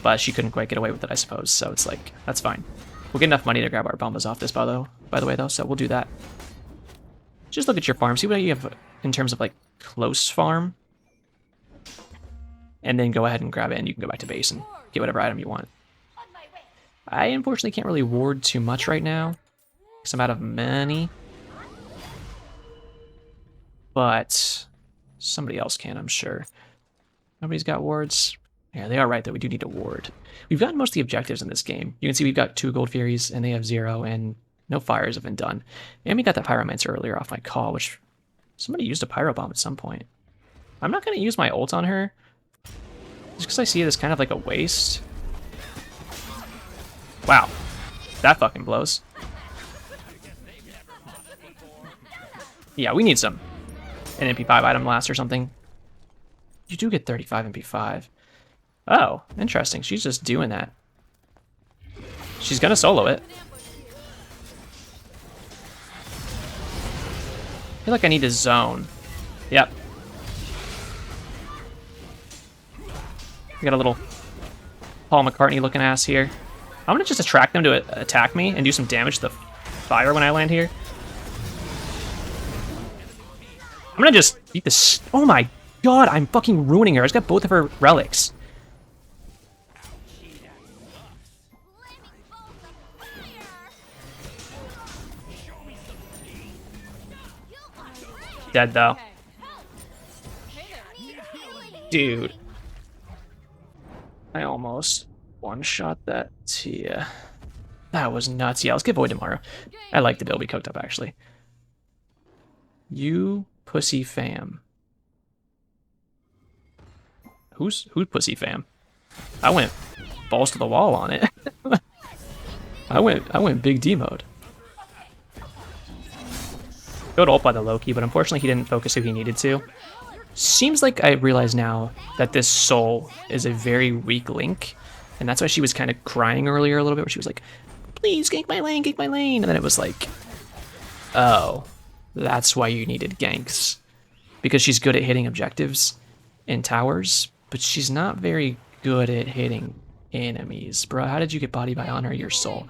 But she couldn't quite get away with it, I suppose, so it's like, that's fine. We'll get enough money to grab our bombas off this, by the way, though, so we'll do that. Just look at your farm, see what you have in terms of, like, close farm. And then go ahead and grab it, and you can go back to base and get whatever item you want. I unfortunately can't really ward too much right now, because I'm out of money. But somebody else can, I'm sure. Nobody's got wards. Yeah, they are right that we do need a ward. We've gotten most of the objectives in this game. You can see we've got 2 gold fairies, and they have 0, and no fires have been done. And we got that pyromancer earlier off my call, which somebody used a pyro bomb at some point. I'm not going to use my ult on her, just because I see it as kind of like a waste. Wow, that fucking blows. Yeah, we need an MP5 item last or something. You do get 35 MP5. Oh, interesting. She's just doing that. She's gonna solo it. I feel like I need a zone. Yep. We got a little Paul McCartney looking ass here. I'm gonna just attract them to attack me and do some damage to the fire when I land here. I'm gonna just beat this. Oh my god, I'm fucking ruining her. I just got both of her relics. Dead though. Dude. I almost one-shot that Tia. That was nuts. Yeah, let's get Void tomorrow. I like the build we cooked up, actually. You pussy fam. Who's pussy fam? I went balls to the wall on it. I went big D mode. Go to ult by the Loki, but unfortunately he didn't focus who he needed to. Seems like I realize now that this Soul is a very weak link, and that's why she was kind of crying earlier a little bit, where she was like, please gank my lane, gank my lane, and then it was like, oh, that's why you needed ganks. Because she's good at hitting objectives in towers, but she's not very good at hitting enemies. Bro, how did you get bodied by Honor your Soul?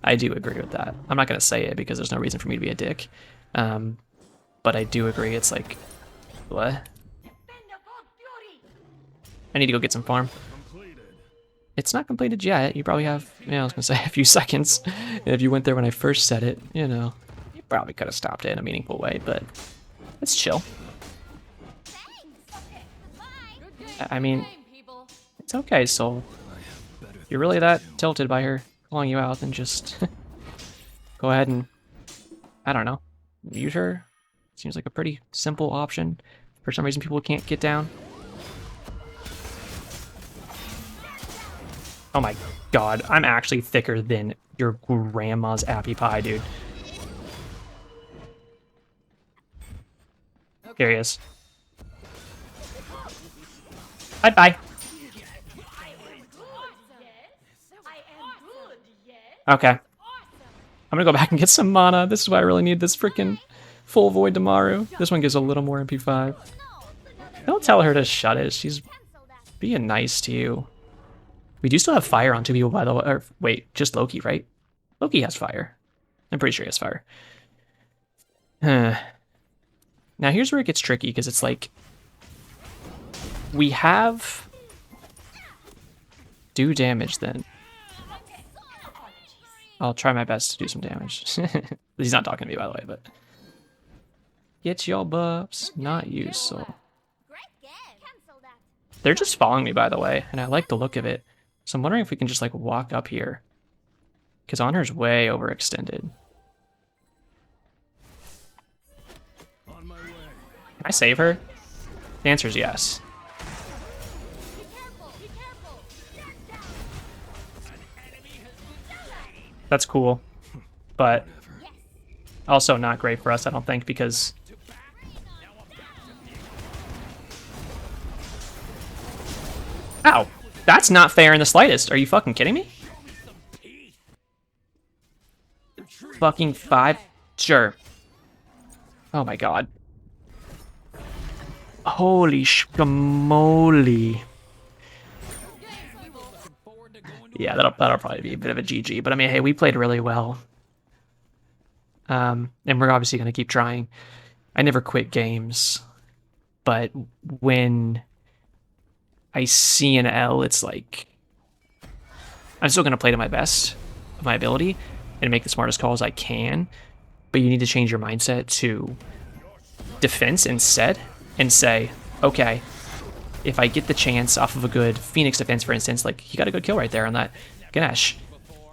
I do agree with that. I'm not going to say it because there's no reason for me to be a dick. But I do agree, it's like, what? I need to go get some farm. It's not completed yet. You probably have, yeah, I was gonna say a few seconds. If you went there when I first said it, you know, you probably could have stopped it in a meaningful way, but it's chill. I mean, it's okay, Soul. If you're really that tilted by her calling you out, then just go ahead and, I don't know, mute her. Seems like a pretty simple option. For some reason, people can't get down. Oh my god, I'm actually thicker than your grandma's appy pie, dude. Here he is. Bye-bye. Okay. I'm gonna go back and get some mana. This is why I really need this freaking full Void Damaru. This one gives a little more MP5. Don't tell her to shut it. She's being nice to you. We do still have fire on two people, by the way. Or, wait, just Loki, right? Loki has fire. I'm pretty sure he has fire. Now here's where it gets tricky, because it's like, we have... Do damage then. I'll try my best to do some damage. He's not talking to me, by the way, but... Get your buffs, not you, so... They're just following me, by the way, and I like the look of it. So I'm wondering if we can just, like, walk up here. Because Honor's way overextended. Can I save her? The answer is yes. That's cool. But also not great for us, I don't think, because... Ow! That's not fair in the slightest. Are you fucking kidding me? Fucking 5? Sure. Oh my god. Holy schmoly. Yeah, that'll probably be a bit of a GG. But I mean, hey, we played really well. And we're obviously going to keep trying. I never quit games. But when I see an L, it's like... I'm still going to play to my best of my ability and make the smartest calls I can. But you need to change your mindset to defense instead and say, okay, if I get the chance off of a good Phoenix defense, for instance, like he got a good kill right there on that Ganesh.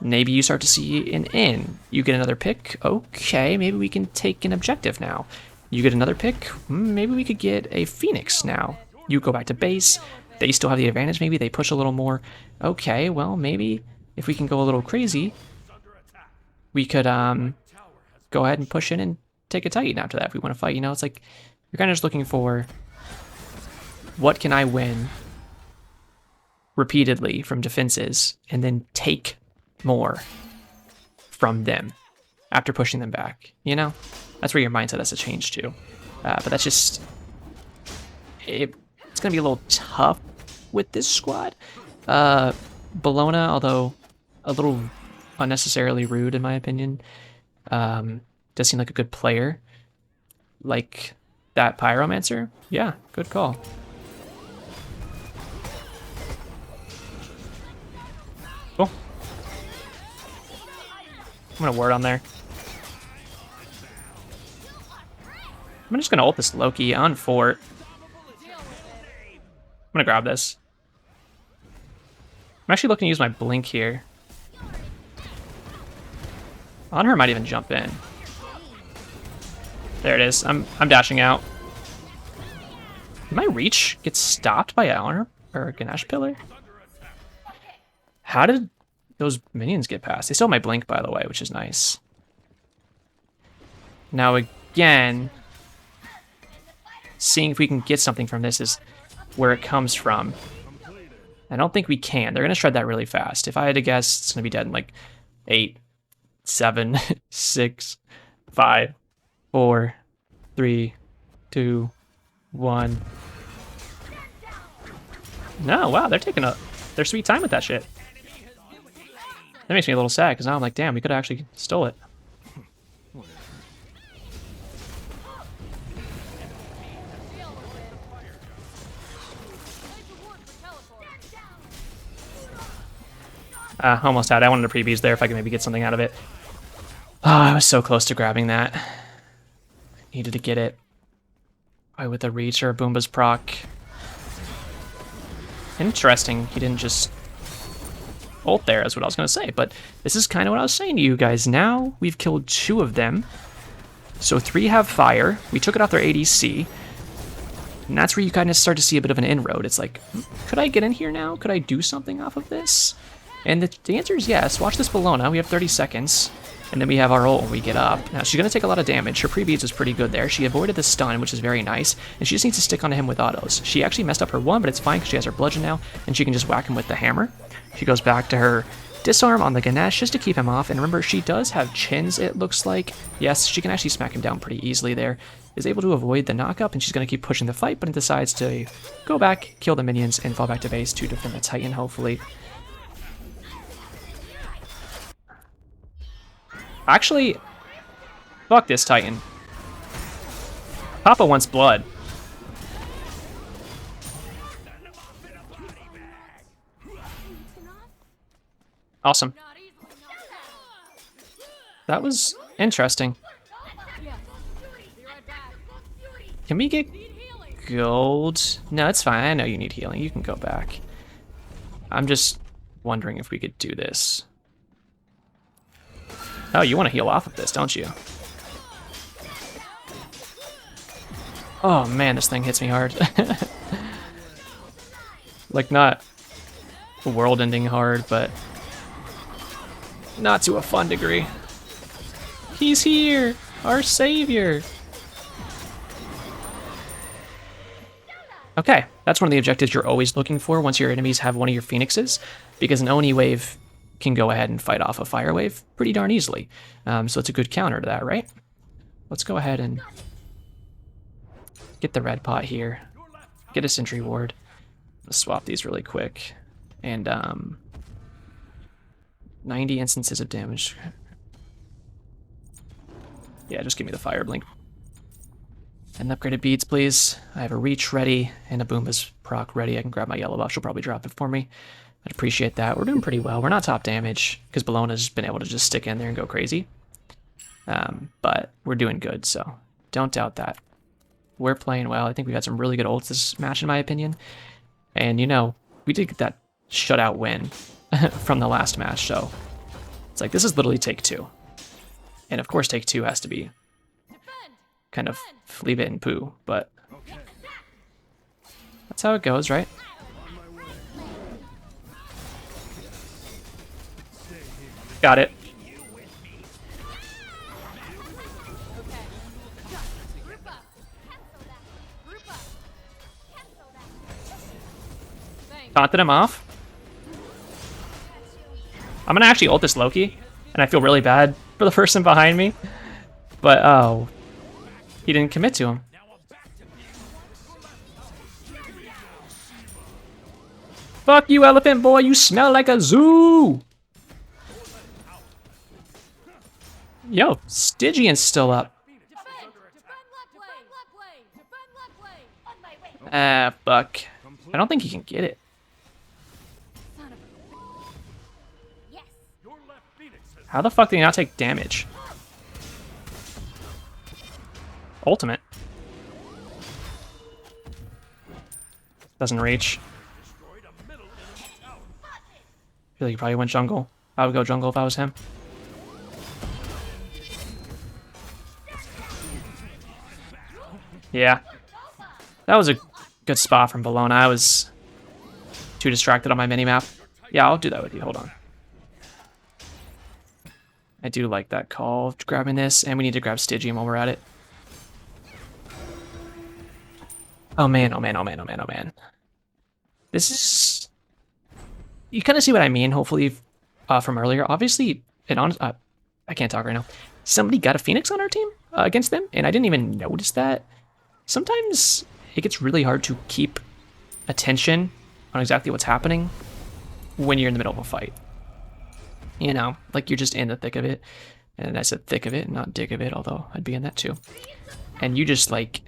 Maybe you start to see an in. You get another pick. Okay, maybe we can take an objective now. You get another pick. Maybe we could get a Phoenix now. You go back to base. They still have the advantage. Maybe they push a little more. Okay, well, maybe if we can go a little crazy, we could go ahead and push in and take a Titan after that if we want to fight. You know, it's like you're kind of just looking for what can I win repeatedly from defenses and then take more from them after pushing them back. You know, that's where your mindset has to change to. But that's just it's gonna be a little tough with this squad. Bologna, although a little unnecessarily rude in my opinion, does seem like a good player. Like that Pyromancer, yeah, good call. Cool. I'm gonna ward on there. I'm just gonna ult this Loki on fort. I'm gonna grab this. I'm actually looking to use my blink here. On her might even jump in. There it is. I'm dashing out. Did my reach get stopped by Honor? Or Ganesh Pillar? How did those minions get past? They still have my blink, by the way, which is nice. Now again, seeing if we can get something from this is where it comes from. I don't think we can. They're going to shred that really fast. If I had to guess, it's going to be dead in like 8, 7, 6, 5, 4, 3, 2, 1. No, wow, they're taking their sweet time with that shit. That makes me a little sad, because now I'm like, damn, we could have actually stole it. Almost had it. I wanted a pre-bees there if I could maybe get something out of it. Oh, I was so close to grabbing that. Needed to get it. Why with a reach or a Boomba's proc. Interesting, he didn't just ult there, is what I was going to say. But this is kind of what I was saying to you guys. Now we've killed 2 of them. So 3 have fire. We took it off their ADC. And that's where you kind of start to see a bit of an inroad. It's like, could I get in here now? Could I do something off of this? And the answer is yes. Watch this Bellona. We have 30 seconds. And then we have our ult when we get up. Now, she's going to take a lot of damage. Her pre-beads was pretty good there. She avoided the stun, which is very nice. And she just needs to stick onto him with autos. She actually messed up her one, but it's fine because she has her bludgeon now. And she can just whack him with the hammer. She goes back to her disarm on the Ganesh just to keep him off. And remember, she does have chins, it looks like. Yes, she can actually smack him down pretty easily there. Is able to avoid the knockup, and she's going to keep pushing the fight, but it decides to go back, kill the minions, and fall back to base to defend the Titan, hopefully. Actually, fuck this Titan. Papa wants blood. Awesome. That was interesting. Can we get gold? No, it's fine. I know you need healing. You can go back. I'm just wondering if we could do this. Oh, you want to heal off of this, don't you? Oh man, this thing hits me hard. Like, not world-ending hard, but not to a fun degree. He's here! Our savior! Okay, that's one of the objectives you're always looking for once your enemies have one of your phoenixes, because an Oni wave can go ahead and fight off a fire wave pretty darn easily. So it's a good counter to that, right? Let's go ahead and get the red pot here. Get a sentry ward. Let's swap these really quick. And 90 instances of damage. Yeah, just give me the fire blink. And upgraded beads, please. I have a reach ready and a Boomba's proc ready. I can grab my yellow buff. She'll probably drop it for me. I'd appreciate that. We're doing pretty well. We're not top damage because Bellona's been able to just stick in there and go crazy. But we're doing good, so don't doubt that. We're playing well. I think we've had some really good ults this match, in my opinion. And, you know, we did get that shutout win from the last match, so it's like, this is literally take 2. And, of course, take 2 has to be kind of leave it and poo, but that's how it goes, right? Got it. Taunted him off. I'm gonna actually ult this Loki, and I feel really bad for the person behind me, but oh, he didn't commit to him. Fuck you, elephant boy, you smell like a zoo! Yo, Stygian's still up. Fuck. I don't think he can get it. How the fuck did he not take damage? Ultimate. Doesn't reach. I feel like he probably went jungle. I would go jungle if I was him. Yeah. That was a good spot from Bellona. I was too distracted on my minimap. Yeah, I'll do that with you. Hold on. I do like that call of grabbing this, and we need to grab Stygian while we're at it. Oh man, oh man, oh man, oh man, oh man. This is... You kind of see what I mean, hopefully, from earlier. Obviously, I can't talk right now. Somebody got a Phoenix on our team against them, and I didn't even notice that. Sometimes it gets really hard to keep attention on exactly what's happening when you're in the middle of a fight. You know, like you're just in the thick of it. And I said thick of it, not dick of it, although I'd be in that too. And you just like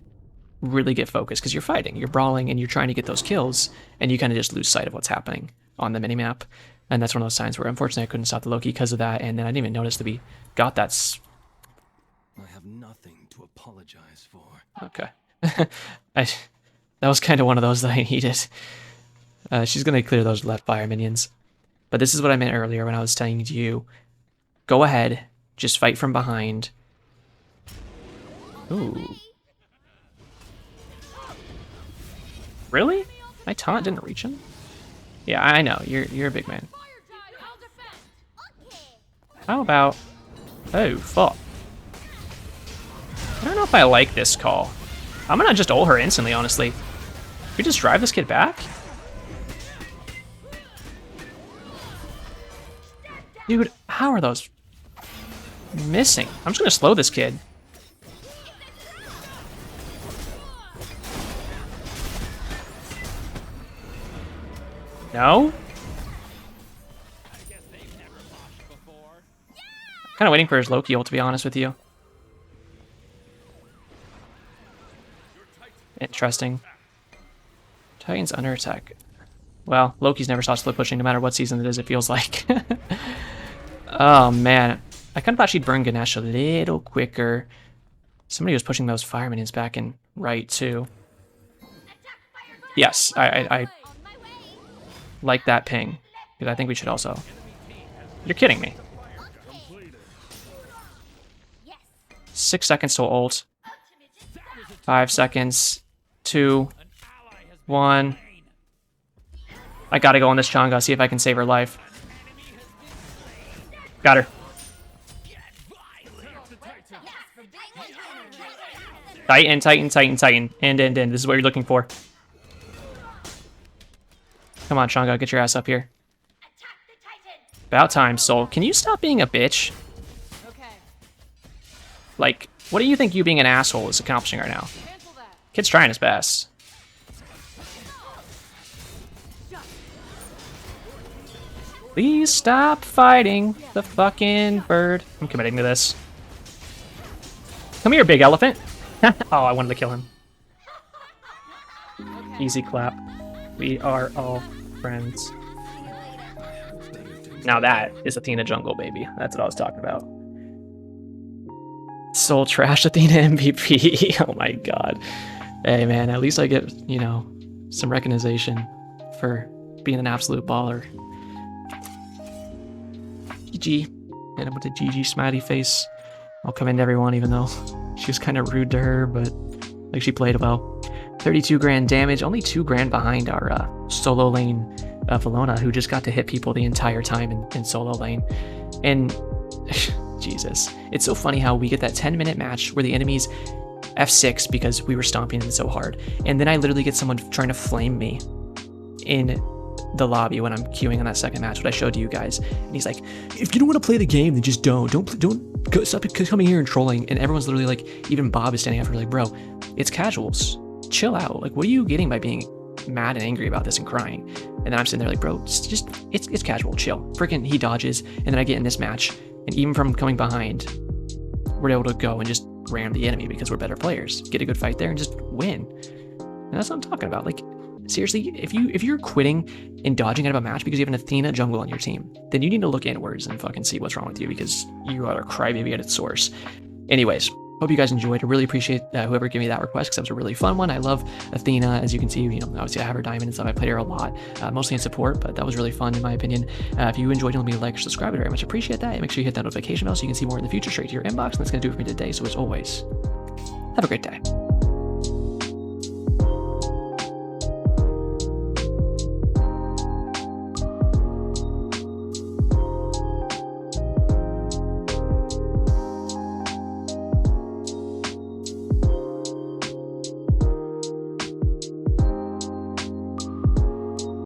really get focused because you're fighting, you're brawling, and you're trying to get those kills, and you kind of just lose sight of what's happening on the minimap. And that's one of those times where unfortunately I couldn't stop the Loki because of that, and then I didn't even notice that we got that. I have nothing to apologize for. Okay. That was kind of one of those that I needed. She's going to clear those left fire minions. But this is what I meant earlier when I was telling you, go ahead, just fight from behind. Ooh. Really? My taunt didn't reach him? Yeah, I know. You're a big man. How about... Oh, fuck. I don't know if I like this call. I'm gonna just ult her instantly, honestly. Can we just drive this kid back? Dude, how are those missing? I'm just gonna slow this kid. No? Kind of waiting for his Loki ult, to be honest with you. Interesting. Titan's under attack. Well, Loki's never stopped split pushing no matter what season it is, it feels like. Oh, man. I kind of thought she'd burn Ganesh a little quicker. Somebody was pushing those fire minions back and right, too. Yes, I like that ping. Because I think we should also... You're kidding me. 6 seconds to ult. 5 seconds. 2. 1. I gotta go on this Chang'e, see if I can save her life. Got her. Titan, Titan, Titan, Titan. End. This is what you're looking for. Come on, Chang'e, get your ass up here. About time, Soul. Can you stop being a bitch? Like, what do you think you being an asshole is accomplishing right now? Kid's trying his best. Please stop fighting the fucking bird. I'm committing to this. Come here, big elephant. Oh, I wanted to kill him. Easy clap. We are all friends. Now that is Athena jungle, baby. That's what I was talking about. Soul trash Athena MVP. Oh my god. Hey man, at least I get, you know, some recognition for being an absolute baller. GG. Hit him with a GG smiley face. I'll commend everyone, even though she was kind of rude to her, but like she played well. 32 grand damage, only 2 grand behind our solo lane Valona, who just got to hit people the entire time in solo lane. And Jesus, it's so funny how we get that 10-minute match where the enemy's F6 because we were stomping them so hard, and then I literally get someone trying to flame me in the lobby when I'm queuing on that second match, what I showed to you guys, and he's like, if you don't want to play the game, then just don't stop coming here and trolling. And everyone's literally like, even Bob is standing up for like, bro, it's casuals, chill out. Like, what are you getting by being mad and angry about this and crying? And then I'm sitting there like, bro, it's casual, chill. Freaking he dodges, and then I get in this match, and even from coming behind, we're able to go and just ram the enemy because we're better players, get a good fight there, and just win. And that's what I'm talking about. Like, seriously, if you're quitting and dodging out of a match because you have an Athena jungle on your team, then you need to look inwards and fucking see what's wrong with you, because you are a crybaby at its source. Anyways, hope you guys enjoyed. I really appreciate whoever gave me that request, because that was a really fun one. I love Athena, as you can see. You know, obviously I have her diamond and stuff. I played her a lot, mostly in support, but that was really fun in my opinion. If you enjoyed it, let me like or subscribe. I very much appreciate that. And make sure you hit that notification bell so you can see more in the future straight to your inbox. And that's gonna do it for me today. So as always, have a great day.